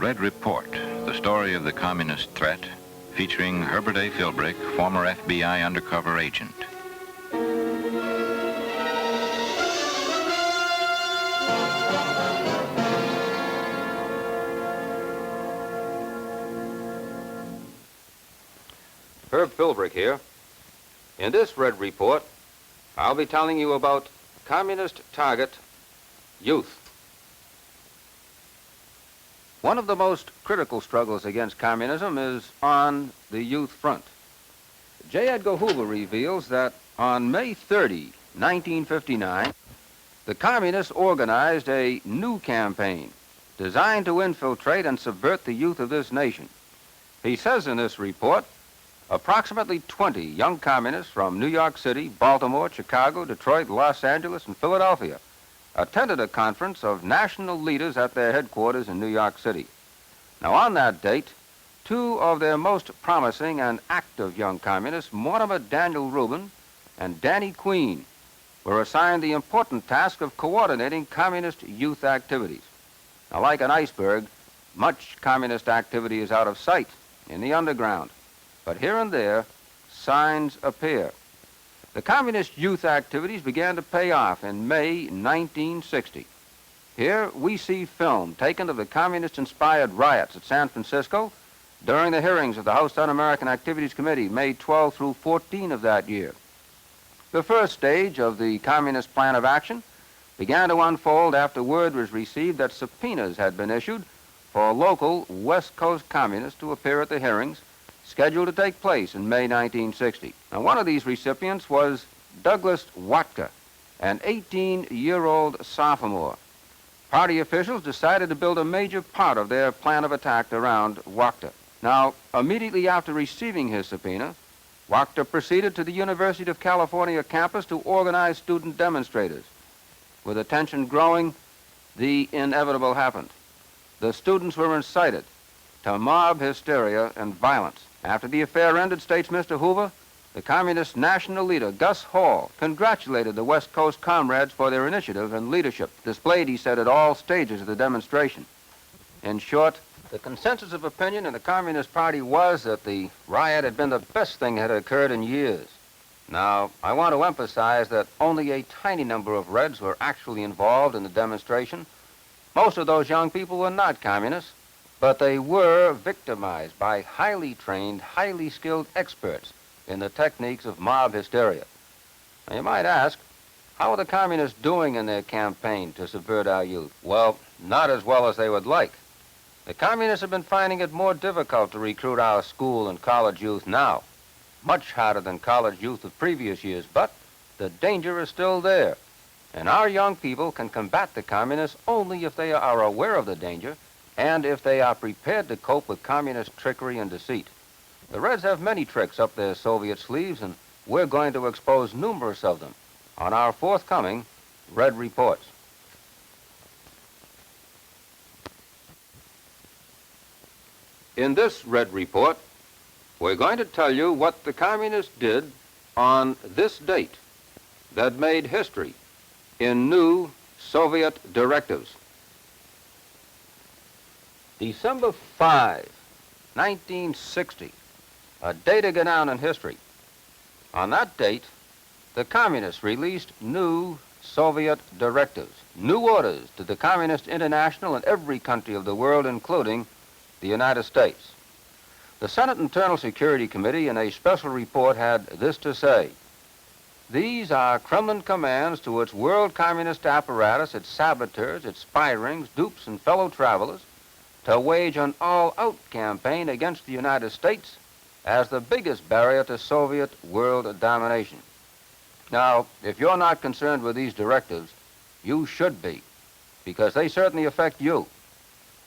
Red Report, the story of the communist threat, featuring Herbert A. Philbrick, former FBI undercover agent. Herb Philbrick here. In this Red Report, I'll be telling you about communist target, youth. One of the most critical struggles against communism is on the youth front. J. Edgar Hoover reveals that on May 30, 1959, the communists organized a new campaign designed to infiltrate and subvert the youth of this nation. He says in this report, approximately 20 young communists from New York City, Baltimore, Chicago, Detroit, Los Angeles, and Philadelphia attended a conference of national leaders at their headquarters in New York City. Now, on that date, two of their most promising and active young communists, Mortimer Daniel Rubin and Danny Queen, were assigned the important task of coordinating communist youth activities. Now, like an iceberg, much communist activity is out of sight in the underground, but here and there, signs appear. The communist youth activities began to pay off in May 1960. Here we see film taken of the communist-inspired riots at San Francisco during the hearings of the House Un-American Activities Committee, May 12 through 14 of that year. The first stage of the communist plan of action began to unfold after word was received that subpoenas had been issued for local West Coast communists to appear at the hearings scheduled to take place in May 1960. Now, one of these recipients was Douglas Watkins, an 18-year-old sophomore. Party officials decided to build a major part of their plan of attack around Watkins. Now, immediately after receiving his subpoena, Watkins proceeded to the University of California campus to organize student demonstrators. With the tension growing, the inevitable happened. The students were incited to mob hysteria and violence. After the affair ended, states Mr. Hoover, the communist national leader, Gus Hall, congratulated the West Coast comrades for their initiative and leadership, displayed, he said, at all stages of the demonstration. In short, the consensus of opinion in the Communist Party was that the riot had been the best thing that had occurred in years. Now, I want to emphasize that only a tiny number of Reds were actually involved in the demonstration. Most of those young people were not communists, but they were victimized by highly trained, highly skilled experts in the techniques of mob hysteria. Now, you might ask, how are the communists doing in their campaign to subvert our youth? Well, not as well as they would like. The communists have been finding it more difficult to recruit our school and college youth now, much harder than college youth of previous years, but the danger is still there. And our young people can combat the communists only if they are aware of the danger and if they are prepared to cope with communist trickery and deceit. The Reds have many tricks up their Soviet sleeves, and we're going to expose numerous of them on our forthcoming Red Reports. In this Red Report, we're going to tell you what the communists did on this date that made history in new Soviet directives. December 5, 1960, a day to go down in history. On that date, the communists released new Soviet directives, new orders to the Communist International in every country of the world, including the United States. The Senate Internal Security Committee, in a special report, had this to say: these are Kremlin commands to its world communist apparatus, its saboteurs, its spy rings, dupes, and fellow travelers, to wage an all-out campaign against the United States as the biggest barrier to Soviet world domination. Now, if you're not concerned with these directives, you should be, because they certainly affect you.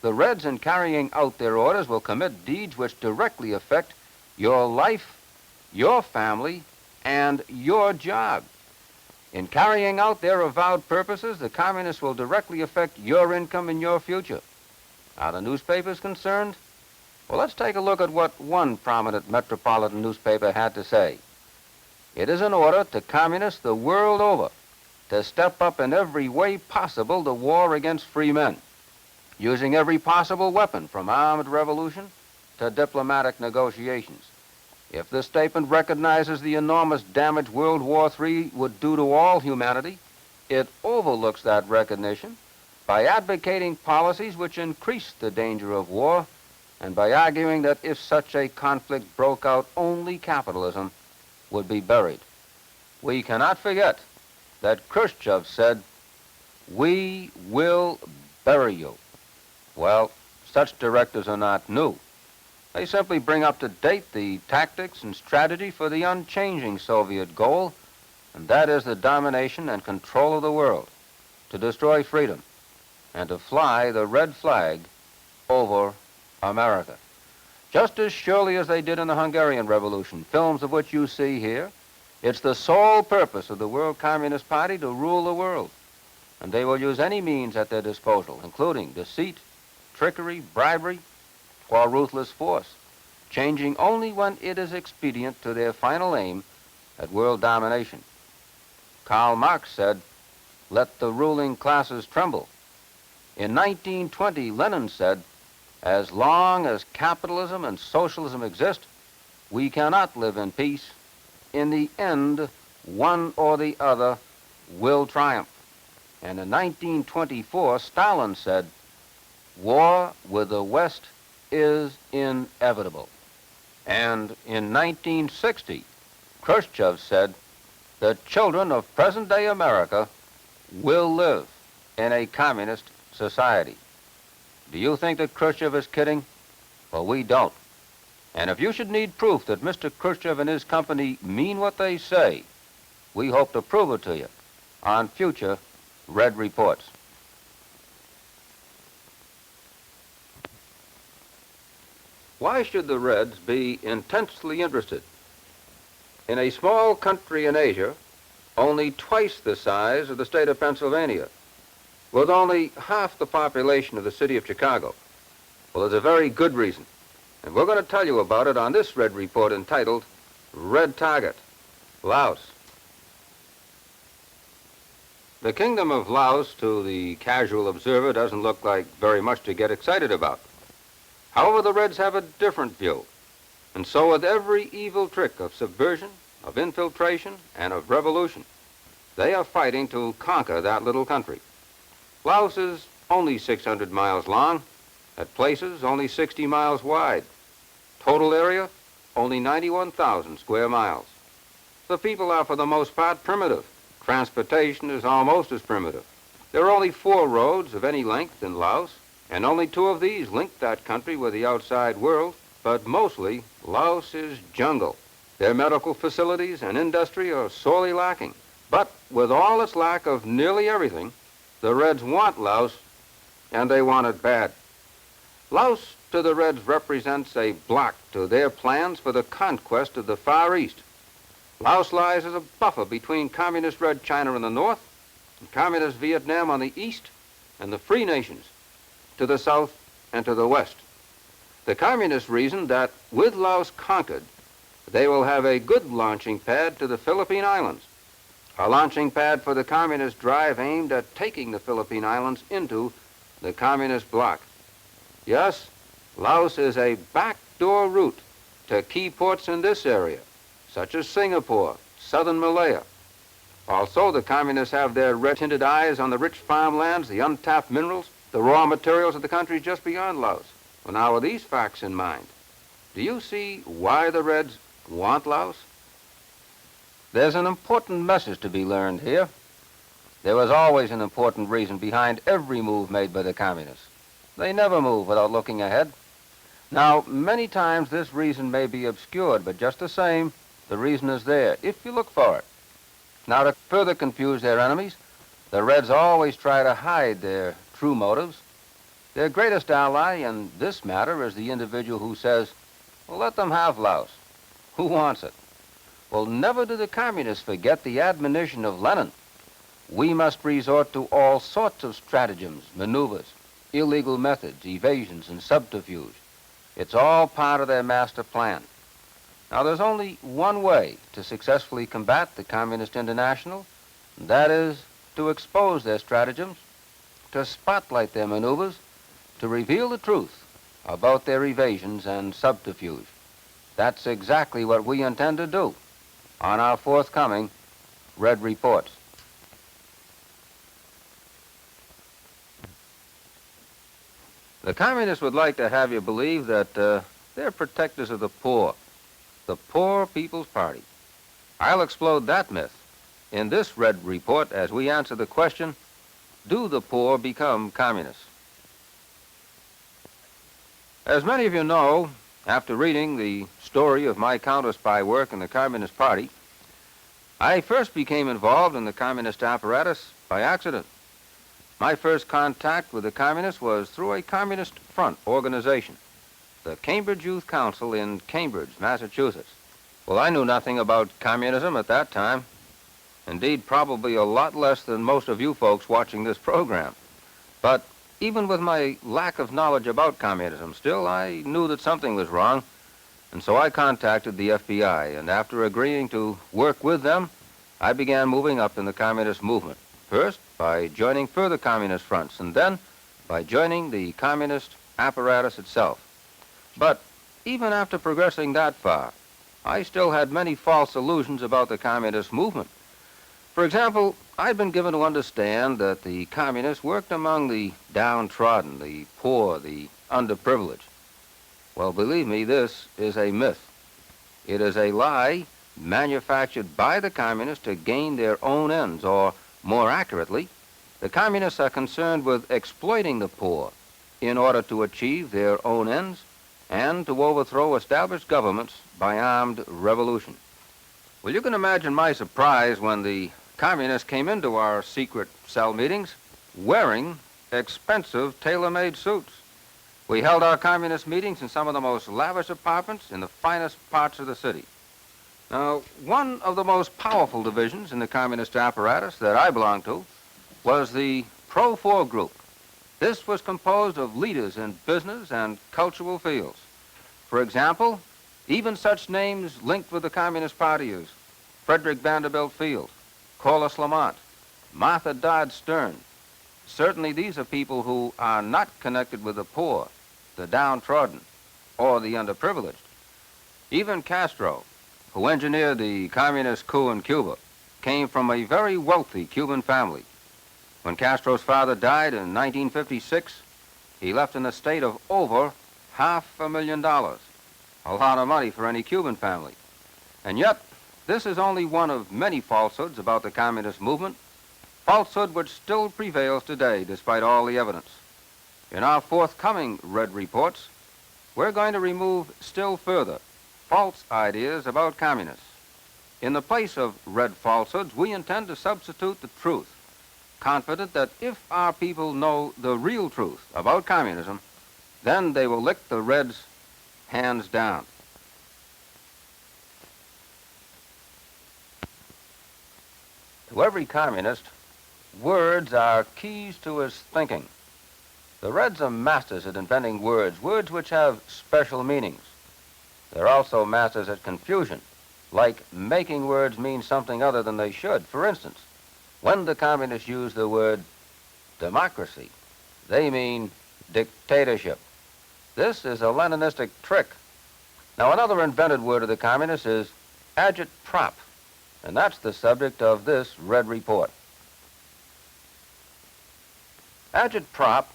The Reds, in carrying out their orders, will commit deeds which directly affect your life, your family, and your job. In carrying out their avowed purposes, the communists will directly affect your income and your future. Are the newspapers concerned? Well, let's take a look at what one prominent metropolitan newspaper had to say. It is an order to communists the world over to step up in every way possible the war against free men. using every possible weapon from armed revolution to diplomatic negotiations. If this statement recognizes the enormous damage World War III would do to all humanity, it overlooks that recognition by advocating policies which increase the danger of war and by arguing that if such a conflict broke out, only capitalism would be buried. We cannot forget that Khrushchev said, "We will bury you." Well, such directives are not new. They simply bring up to date the tactics and strategy for the unchanging Soviet goal, and that is the domination and control of the world, to destroy freedom, and to fly the red flag over America. Just as surely as they did in the Hungarian Revolution, films of which you see here, it's the sole purpose of the World Communist Party to rule the world, and they will use any means at their disposal, including deceit, trickery, bribery, or ruthless force, changing only when it is expedient to their final aim at world domination. Karl Marx said, "Let the ruling classes tremble." In 1920, Lenin said, "As long as capitalism and socialism exist, we cannot live in peace. In the end, one or the other will triumph." And in 1924, Stalin said, "War with the West is inevitable." And in 1960, Khrushchev said, "The children of present-day America will live in a communist society." Do you think that Khrushchev is kidding? Well, we don't. And if you should need proof that Mr. Khrushchev and his company mean what they say, we hope to prove it to you on future Red Reports. Why should the Reds be intensely interested in a small country in Asia, only twice the size of the state of Pennsylvania, with only half the population of the city of Chicago? Well, there's a very good reason, and we're going to tell you about it on this Red Report entitled Red Target, Laos. The Kingdom of Laos, to the casual observer, doesn't look like very much to get excited about. However, the Reds have a different view, and so with every evil trick of subversion, of infiltration, and of revolution, they are fighting to conquer that little country. Laos is only 600 miles long, at places only 60 miles wide. Total area, only 91,000 square miles. The people are for the most part primitive. Transportation is almost as primitive. There are only 4 roads of any length in Laos, and only 2 of these link that country with the outside world, but mostly Laos is jungle. Their medical facilities and industry are sorely lacking. But with all its lack of nearly everything, the Reds want Laos, and they want it bad. Laos to the Reds represents a block to their plans for the conquest of the Far East. Laos lies as a buffer between communist Red China in the north and communist Vietnam on the east and the free nations to the south and to the west. The communists reason that with Laos conquered, they will have a good launching pad to the Philippine Islands, a launching pad for the communist drive aimed at taking the Philippine Islands into the communist bloc. Yes, Laos is a backdoor route to key ports in this area, such as Singapore, southern Malaya. Also, the communists have their red-tinted eyes on the rich farmlands, the untapped minerals, the raw materials of the country just beyond Laos. Well, now, with these facts in mind, do you see why the Reds want Laos? There's an important message to be learned here. There was always an important reason behind every move made by the communists. They never move without looking ahead. Now, many times this reason may be obscured, but just the same, the reason is there, if you look for it. Now, to further confuse their enemies, the Reds always try to hide their true motives. Their greatest ally in this matter is the individual who says, well, let them have Laos. Who wants it? Well, never do the communists forget the admonition of Lenin. We must resort to all sorts of stratagems, maneuvers, illegal methods, evasions, and subterfuge. It's all part of their master plan. Now, there's only one way to successfully combat the Communist International, and that is to expose their stratagems, to spotlight their maneuvers, to reveal the truth about their evasions and subterfuge. That's exactly what we intend to do on our forthcoming Red Reports. The communists would like to have you believe that they're protectors of the poor People's Party. I'll explode that myth in this Red Report as we answer the question, do the poor become communists? As many of you know, after reading the story of my counter-spy work in the Communist Party, I first became involved in the communist apparatus by accident. My first contact with the communists was through a Communist Front organization, the Cambridge Youth Council in Cambridge, Massachusetts. Well, I knew nothing about communism at that time. Indeed, probably a lot less than most of you folks watching this program. But even with my lack of knowledge about communism, still I knew that something was wrong, and so I contacted the FBI, and after agreeing to work with them, I began moving up in the communist movement. First, by joining further communist fronts, and then by joining the communist apparatus itself. But even after progressing that far, I still had many false illusions about the communist movement. For example, I'd been given to understand that the communists worked among the downtrodden, the poor, the underprivileged. Well, believe me, this is a myth. It is a lie manufactured by the communists to gain their own ends, or more accurately, the communists are concerned with exploiting the poor in order to achieve their own ends and to overthrow established governments by armed revolution. Well, you can imagine my surprise when the communists came into our secret cell meetings wearing expensive tailor-made suits. We held our communist meetings in some of the most lavish apartments in the finest parts of the city. Now, one of the most powerful divisions in the communist apparatus that I belonged to was the Pro-4 group. This was composed of leaders in business and cultural fields. For example, even such names linked with the Communist Party as Frederick Vanderbilt Field, Corliss Lamont, Martha Dodd Stern. Certainly these are people who are not connected with the poor, the downtrodden, or the underprivileged. Even Castro, who engineered the communist coup in Cuba, came from a very wealthy Cuban family. When Castro's father died in 1956, he left an estate of over $500,000, a lot of money for any Cuban family. And yet, this is only one of many falsehoods about the communist movement, falsehood which still prevails today despite all the evidence. In our forthcoming Red Reports, we're going to remove still further false ideas about communists. In the place of red falsehoods, we intend to substitute the truth, confident that if our people know the real truth about communism, then they will lick the Reds hands down. To every communist, words are keys to his thinking. The Reds are masters at inventing words which have special meanings. They're also masters at confusion, like making words mean something other than they should. For instance, when the communists use the word democracy, they mean dictatorship. This is a Leninistic trick. Now, another invented word of the communists is agitprop, and that's the subject of this Red Report. Agitprop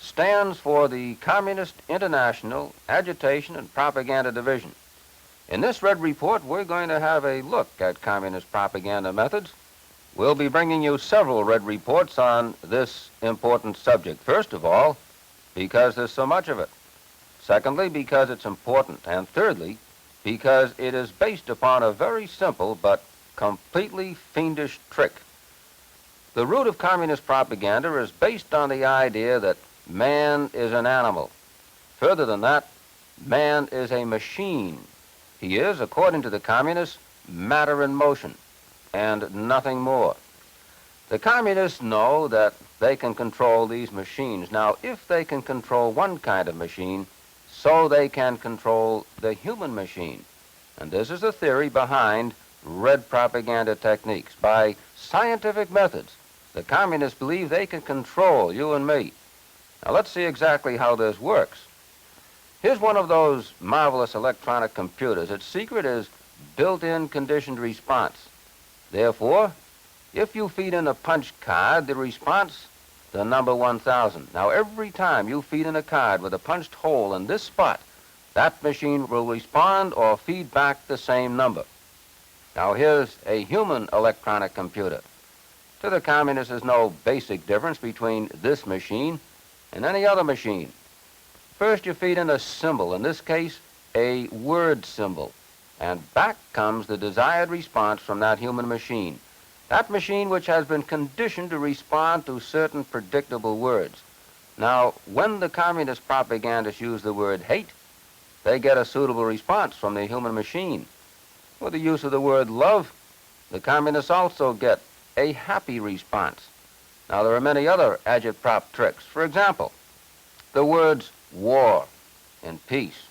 stands for the Communist International Agitation and Propaganda Division. In this Red Report, we're going to have a look at communist propaganda methods. We'll be bringing you several Red Reports on this important subject. First of all, because there's so much of it. Secondly, because it's important. And thirdly, because it is based upon a very simple but completely fiendish trick. The root of communist propaganda is based on the idea that man is an animal. Further than that, man is a machine. He is, according to the communists, matter in motion, and nothing more. The communists know that they can control these machines. Now, if they can control one kind of machine, so they can control the human machine. And this is the theory behind red propaganda techniques. By scientific methods, the communists believe they can control you and me. Now let's see exactly how this works. Here's one of those marvelous electronic computers. Its secret is built-in conditioned response. Therefore, if you feed in a punch card, the response, the number 1000. Now every time you feed in a card with a punched hole in this spot, that machine will respond or feed back the same number. Now here's a human electronic computer. To the communists, there's no basic difference between this machine and any other machine. First you feed in a symbol, in this case, a word symbol, and back comes the desired response from that human machine. That machine which has been conditioned to respond to certain predictable words. Now, when the communist propagandists use the word hate, they get a suitable response from the human machine. With the use of the word love, the communists also get a happy response. Now, there are many other agitprop tricks. For example, the words war and peace.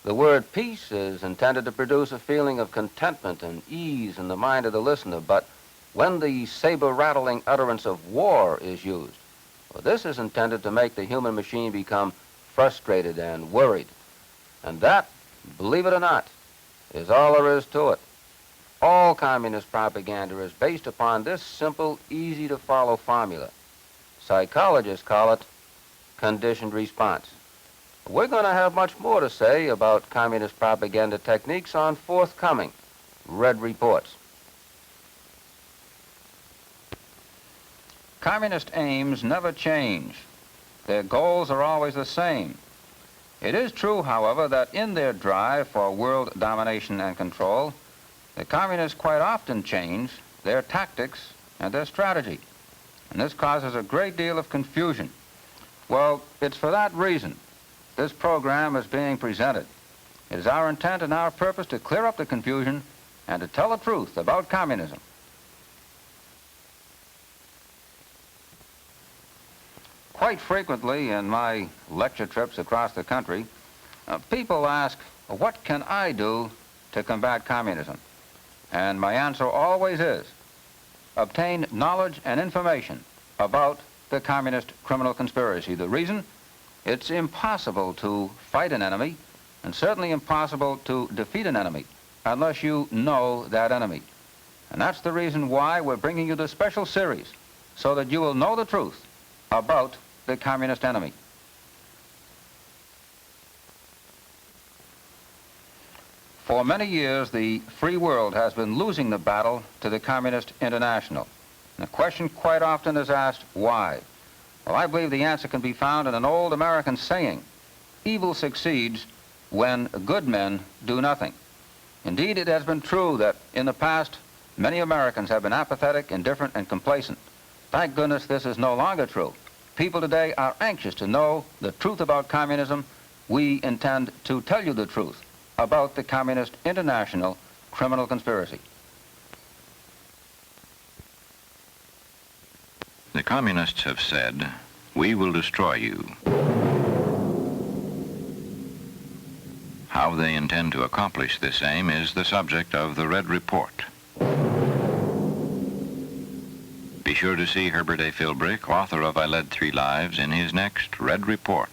The word peace is intended to produce a feeling of contentment and ease in the mind of the listener, but when the saber-rattling utterance of war is used, well, this is intended to make the human machine become frustrated and worried. And that, believe it or not, is all there is to it. All communist propaganda is based upon this simple, easy-to-follow formula. Psychologists call it conditioned response. We're going to have much more to say about communist propaganda techniques on forthcoming Red Reports. Communist aims never change. Their goals are always the same. It is true, however, that in their drive for world domination and control, the communists quite often change their tactics and their strategy. And this causes a great deal of confusion. Well, it's for that reason this program is being presented. It is our intent and our purpose to clear up the confusion and to tell the truth about communism. Quite frequently in my lecture trips across the country, people ask, what can I do to combat communism? And my answer always is, obtain knowledge and information about the communist criminal conspiracy. The reason? It's impossible to fight an enemy, and certainly impossible to defeat an enemy, unless you know that enemy. And that's the reason why we're bringing you this special series, so that you will know the truth about the communist enemy. For many years, the free world has been losing the battle to the Communist International. And the question quite often is asked, why? Well, I believe the answer can be found in an old American saying, evil succeeds when good men do nothing. Indeed, it has been true that in the past, many Americans have been apathetic, indifferent, and complacent. Thank goodness this is no longer true. People today are anxious to know the truth about communism. We intend to tell you the truth about the Communist International criminal conspiracy. The communists have said, we will destroy you. How they intend to accomplish this aim is the subject of the Red Report. Be sure to see Herbert A. Philbrick, author of I Led 3 Lives, in his next Red Report.